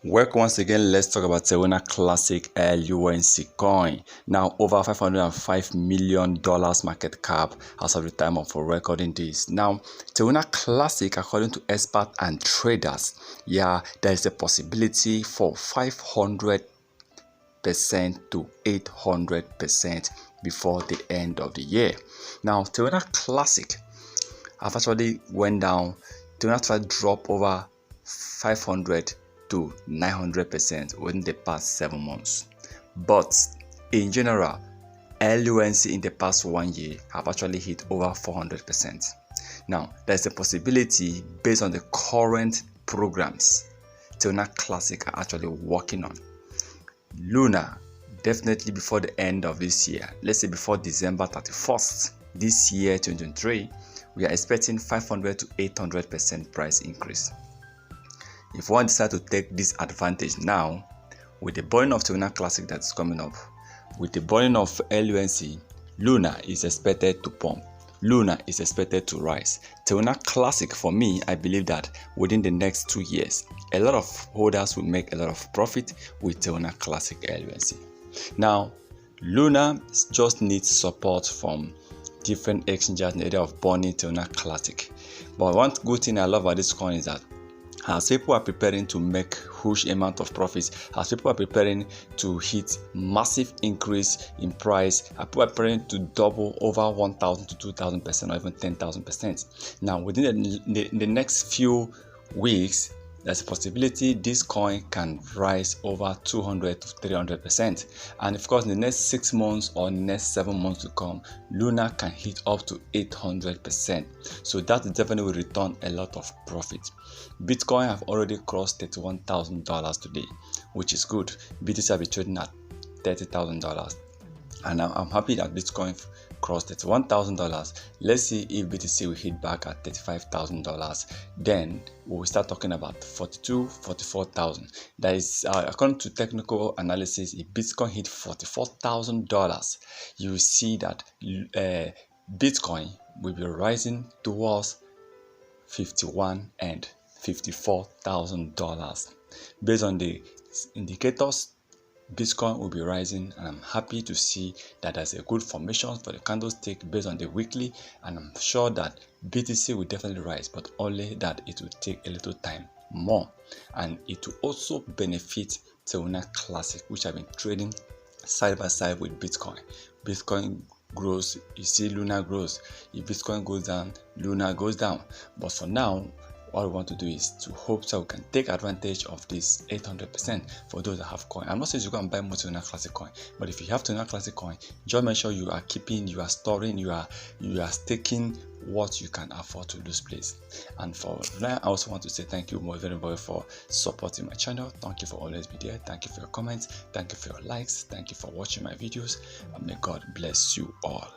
Welcome once again. Let's talk about Terra Classic LUNC coin. Now over $505 million market cap as of the time of recording this. Now Terra Classic, according to experts and traders, there is a possibility for 500% to 800% before the end of the year. Now Terra Classic have actually went down. Terra Classic dropped over 500 to 900% within the past 7 months. But in general, LUNC in the past 1 year have actually hit over 400%. Now, there's a possibility based on the current programs Terra Classic are actually working on. Luna, definitely before the end of this year, let's say before December 31st, this year 2023, we are expecting 500 to 800% price increase. If one decide to take this advantage now, with the burning of Terra Classic that's coming up, with the burning of LUNC, Luna is expected to pump. Luna is expected to rise. Terra Classic, for me, I believe that within the next 2 years, a lot of holders will make a lot of profit with Terra Classic LUNC. Now, Luna just needs support from different exchanges in the area of burning Terra Classic. But one good thing I love about this coin is that as people are preparing to make huge amount of profits, as people are preparing to hit massive increase in price, as people are preparing to double over 1,000 to 2,000% or even 10,000%. Now, within the next few weeks, there's a possibility this coin can rise over 200 to 300%. And of course, in the next 6 months or next 7 months to come, Luna can hit up to 800%. So that definitely will return a lot of profit. Bitcoin have already crossed $31,000 today, which is good. BTC have been trading at $30,000. And I'm happy that Bitcoin crossed $31,000. Let's see if BTC will hit back at $35,000. Then we will start talking about 42, 44,000. That is, according to technical analysis, if Bitcoin hit $44,000, you will see that Bitcoin will be rising towards $51,000 and $54,000. Based on the indicators, Bitcoin will be rising, and I'm happy to see that there's a good formation for the candlestick based on the weekly, and I'm sure that BTC will definitely rise, but only that it will take a little time more, and it will also benefit Terra Classic, which have been trading side by side with Bitcoin. Bitcoin grows, you see Luna grows. If Bitcoin goes down, Luna goes down. But for now, what we want to do is to hope that we can take advantage of this 800% for those that have coin. I'm not saying you go and buy more Terra Classic coin, but if you have Terra Classic coin, just make sure you are keeping, you are storing, you are staking what you can afford to lose, please. And for that, I also want to say thank you very much for supporting my channel. Thank you for always be there. Thank you for your comments. Thank you for your likes. Thank you for watching my videos. And may God bless you all.